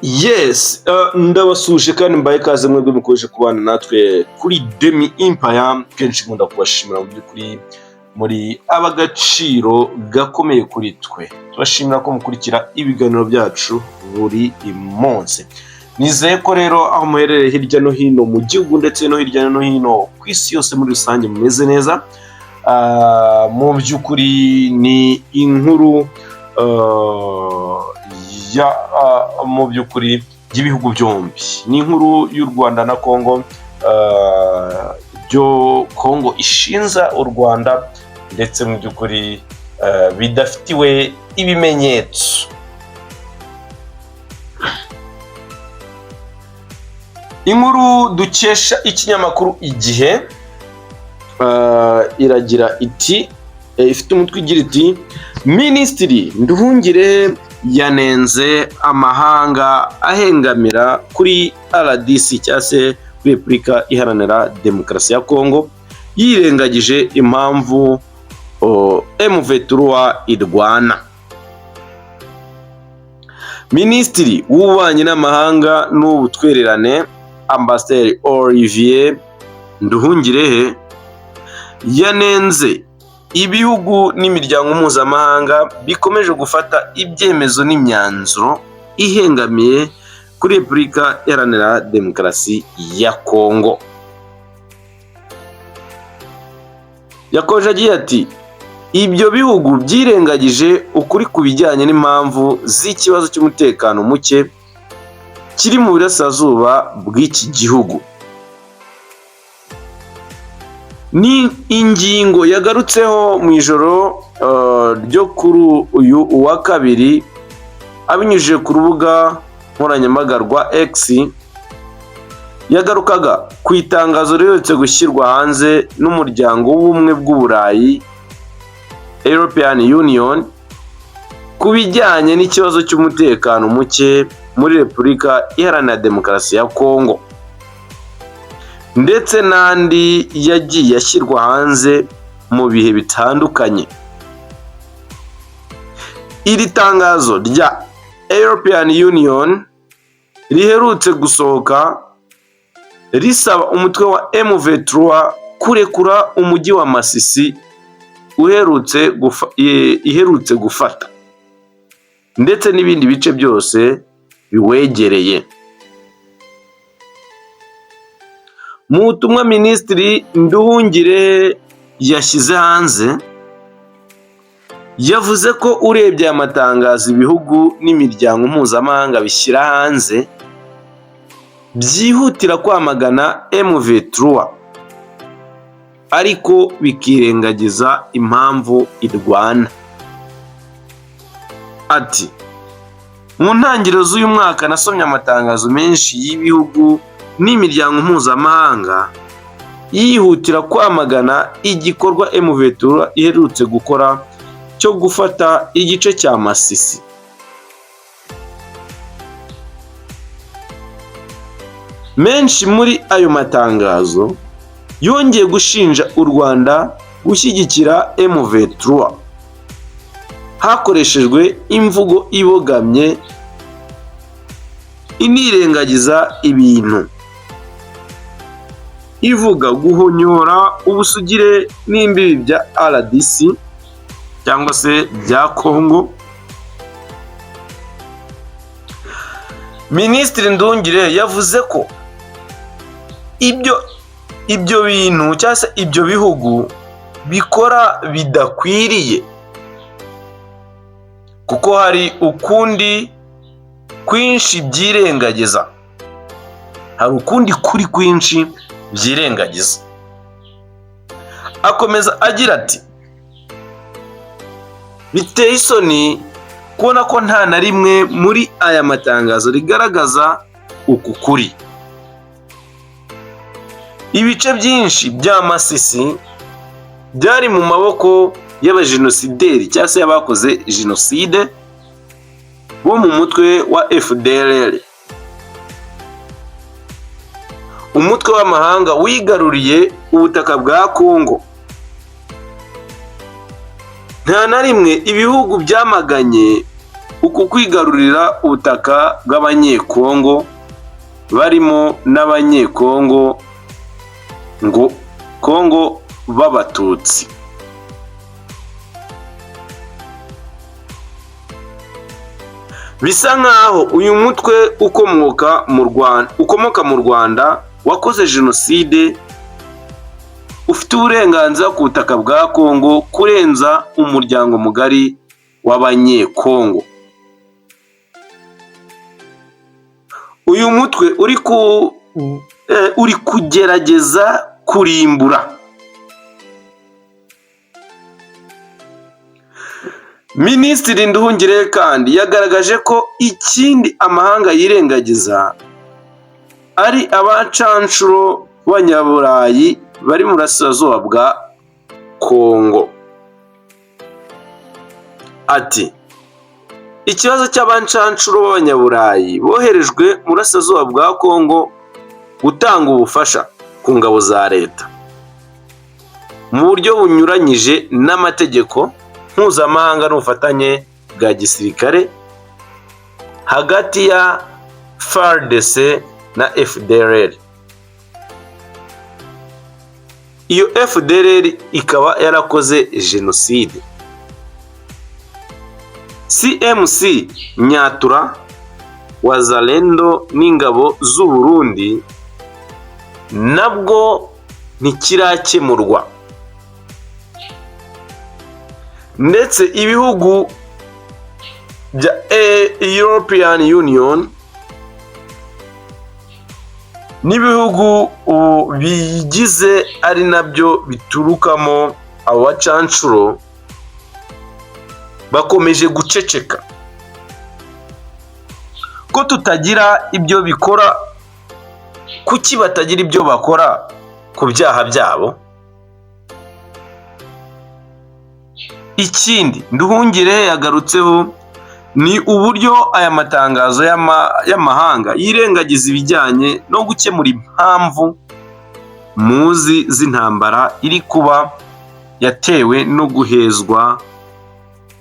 Yes, ndabasuje kandi mbaye ikaze mwebwe mukomeje kubana natwe kuri Demi Empire. Kenshi nkunda kubashimira mu by'ukuri muri ab'agaciro gakomeye kuri twe. Tubashimira ko mukurikira ibiganiro byacu buri munsi. Nizeye ko rero aho muherereye hirya no hino mu gihugu ndetse no hirya no hino ku isi yose muri rusange mumeze neza. Mu by'ukuri ni inkuru mu by'ukuri by'ibihugu byombi. Ni inkuru y'u Rwanda na Congo, byo Congo ishinza u Rwanda ndetse mu by'ukuri bidafitiwe ibimenyetso. Inkuru dukesha ikinyamakuru Igihe iragira iti, ifite umutwe igira iti: Minisitiri Nduhungirehe yanenze amahanga ahengamira kuri RDC cyangwa se Repubulika Iharanira Demokarasi ya Congo, yirengagije impamvu M23 irwana. Minisitiri w'ububanyi n'amahanga n'ubutwererane Ambasaderi Olivier Nduhungirehe yanenze ibihugu n'imiryango mpuzamahanga bikomeje gufata ibyemezo n'imyanzuro ihengamiye kuri Repubulika Iharanira Demokarasi ya Congo. Yakomeje agira ati, ibyo bihugu byirengagije ukuri ku bijyanye n'impamvu z'ikibazo cy'umutekano muke kiri mu burasirazuba bw'iki gihugu. Ni ingingo yagarutseho mu ijoro ryo kuri uyu wa kabiri abinyujije ku rubuga nkoranyambaga rwa X. Yagarukaga ku itangazo riherutse gushyirwa hanze n'umuryango w'ubumwe bw'Uburayi European Union ku bijyanye n'ikibazo cy'umutekano muke muri Repubulika Iharanira Demokarasi ya Congo, ndetse n'andi yagiye ashyirwa hanze mu bihe bitandukanye. Iri tangazo rya European Union riherutse gusohoka risaba umutwe wa M23 kurekura umujyi wa Masisi iherutse gufata ndetse n'ibindi bice byose biwegereye. Mu butumwa Minisitiri Nduhungirehe yashyize hanze, yavuze ko urebye amatangazo ibihugu n'imiryango mpuzamahanga bishyira hanze byihutira kwamagana M23 ariko bikirengagiza impamvu irwana. Ati, mu ntangiriro z'uyu mwaka nasomye amatangazo menshi y'ibihugu n'imiryango mpuzamahanga yihutira kwamagana igikorwa M23 iherutse gukora cyo gufata igice cya Masisi. Menshi muri ayo matangazo yongeye gushinja u Rwanda gushyigikira M23 hakoreshejwe imvugo ibogamye inirengagiza ibintu, ivuga guhonyora ubusugire n'imbibi bya RDC cyangwa se bya Congo. Minisitiri Nduhungirehe yavuze ko ibyo bintu cyangwa se ibyo bihugu bikora bidakwiriye, kuko hari ukundi kwinshi byirengagiza, hari ukundi kuri kwinshi byirengagiza. Akomeza agira ati, biteye isoni kubona ko nta na rimwe muri aya matangazo rigaragaza uku kuri. Ibice byinshi bya Masisi byari mu maboko y'abajenosideri cyangwa se abakoze jenoside bo mu mutwe wa FDLR, umutwe w'amahanga wigaruriye ubutaka bwa Congo. Nta na rimwe ibihugu byamaganye uku kwigarurira ubutaka bw'abanyekongo barimo n'abanyekongo ngo Kongo b'abatutsi. Bisa nkaho uyu mutwe ukomoka mu Rwanda wakoze jenoside ufite uburenganzira ku butaka bwa Kongo kurenza umuryango mugari w'abanyekongo. Uyu mutwe uri kugerageza kurimbura. Minisitiri Nduhungirehe kandi yagaragaje ko ikindi amahanga yirengagiza ari abacanshuro b'Abanyaburayi bari mu burasirazuba bwa Kongo. Ati ikibazo cy'abacanshuro b'Abanyaburayi boherejwe mu burasirazuba bwa Kongo gutanga ubufasha ku ngabo za leta mu buryo bunyuranyije n'amategeko mpuzamahanga n'ubufatanye bwa gisirikare hagati ya FARDC na FDLR. Iyo FDLR ikaba yarakoze jenoside. CMC Nyatura Wazalendo n'ingabo z'u Burundi nabwo ntikirakemurwa, ndetse ibihugu bya European Union n'ibihugu bigize ari nabyo biturukamo abo bacanshuro bakomeje guceceka ko tutagira ibyo bikora. Kuki batagira ibyo bakora ku byaha byabo? Ikindi Nduhungirehe yagarutseho ni uburyo aya matangazo y'amahanga yirengagiza ibijyanye no gukemura impamvu muzi z'intambara iri kuba yatewe no guhezwa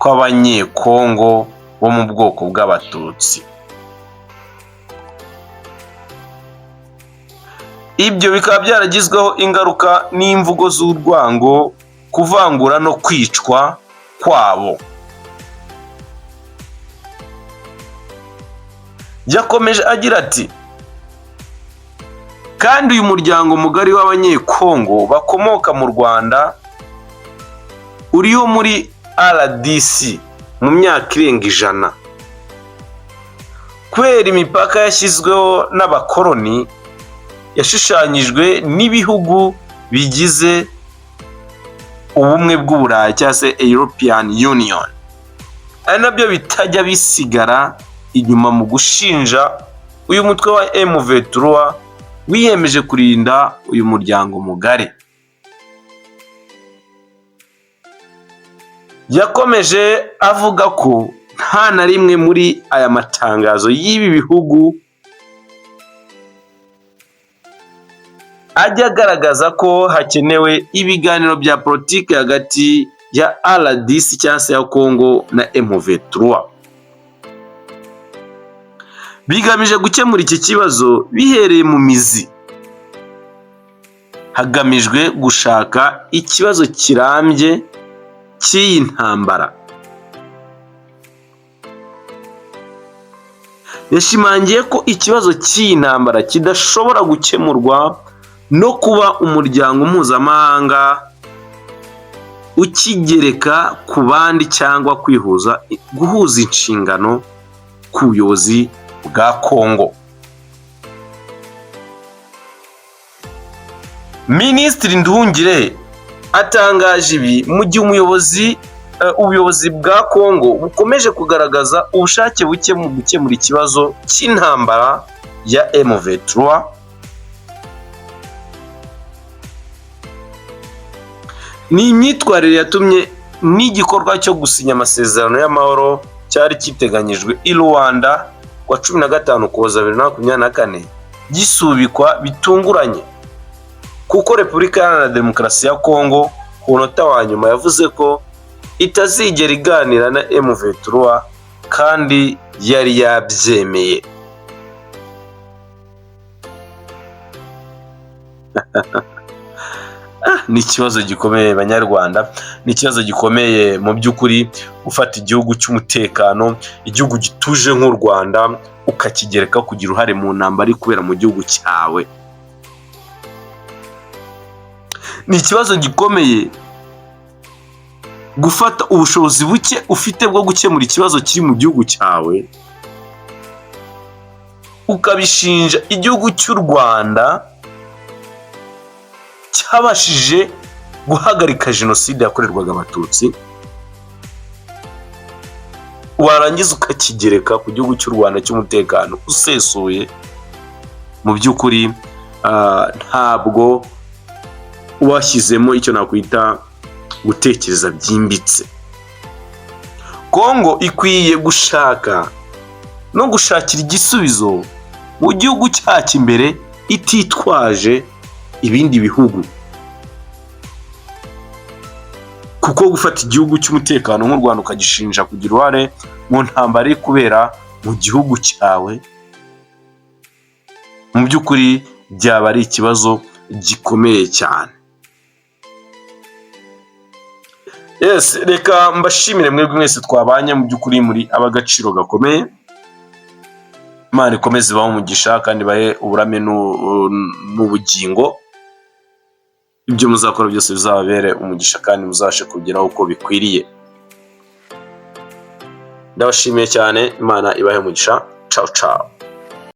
kw'abanyekongo bo mu bwoko bw'abatutsi. Ibyo bikaba byaragizweho ingaruka n'imvugo z'urwango, kuvangura no kwicwa kwabo. Yakomeje agira ati kandi uyu muryango mugari w'abanyekongo bakomoka mu Rwanda uriho muri RDC mu myaka irenga 100 kubera imipaka yashyizweho n'abakoloni yashushanyijwe n'ibihugu bigize ubumwe bw'Uburayi cyangwa se European Union, ari nabyo bitajya bisigara inyuma mu gushinja uyu mutwe wa M23 wiyemeje kurinda uyu muryango mugari. Yakomeje avuga ko nta na rimwe muri aya matangazo y'ibi bihugu ajya agaragaza ko hakenewe ibiganiro bya politiki hagati ya RDC cyangwa se ya Kongo na M23 bigamije gukemura iki kibazo bihereye mu mizi, hagamijwe gushaka ikibazo kirambye cy'iyi ntambara. Yashimangiye ko ikibazo cy'iyi ntambara kidashobora gukemurwa no kuba umuryango mpuzamahanga ukigereka ku bandi cyangwa guhuza inshingano ku buyobozi bwa Kongo. Minisitiri Nduhungirehe atangaje ibi mu gihe ubuyobozi bwa Kongo bukomeje kugaragaza ubushake buke mu gukemura ikibazo cy'intambara ya M23. Ni imyitwarire yatumye n'igikorwa cyo gusinya amasezerano y'amahoro cyari kiteganyijwe i Rwanda kwa 15 Ukuboza 2024 gisubikwa bitunguranye, kuko Repubulika Iharanira Demokarasi ya Kongo ku munota wa nyuma yavuze ko itazigera iganira na M23 kandi yari yabyemeye. Ni ikibazo gikomeye banyarwanda, ni ikibazo gikomeye mu by'ukuri gufata igihugu cy'umutekano, igihugu gituje nk'u Rwanda ukakigereka kugira uruhare mu ntambara iri kubera mu gihugu cyawe. Ni ikibazo gikomeye gufata ubushobozi buke ufite bwo gukemura ikibazo kiri mu gihugu cyawe ukabishinja igihugu cy'u Rwanda cyabashije guhagarika jenoside yakorerwaga Abatutsi, warangiza ukakigereka ku gihugu cy'u Rwanda cy'umutekano usesuye. Mu by'ukuri ntabwo washyizemo icyo nakwita gutekereza byimbitse. Kongo ikwiye gushaka no gushakira igisubizo mu gihugu cyacu imbere ititwaje ibindi bihugu, kuko gufata igihugu cy'umutekano nk'u Rwanda ukagishinja kugira uruhare mu ntambara iri kubera mu gihugu cyawe, mu by'ukuri byaba ari ikibazo gikomeye cyane. Yes, reka mbashimire mwebwe mwese twabanye, mu by'ukuri muri ab'agaciro gakomeye. Imana ikomeze ibahe umugisha kandi bahe uburame n'ubugingo. Ibyo muzakora byose bizababere umugisha kandi muzashe kugeraho uko bikwiriye. Ndabashimiye cyane, Imana ibahe umugisha. Ciao ciao.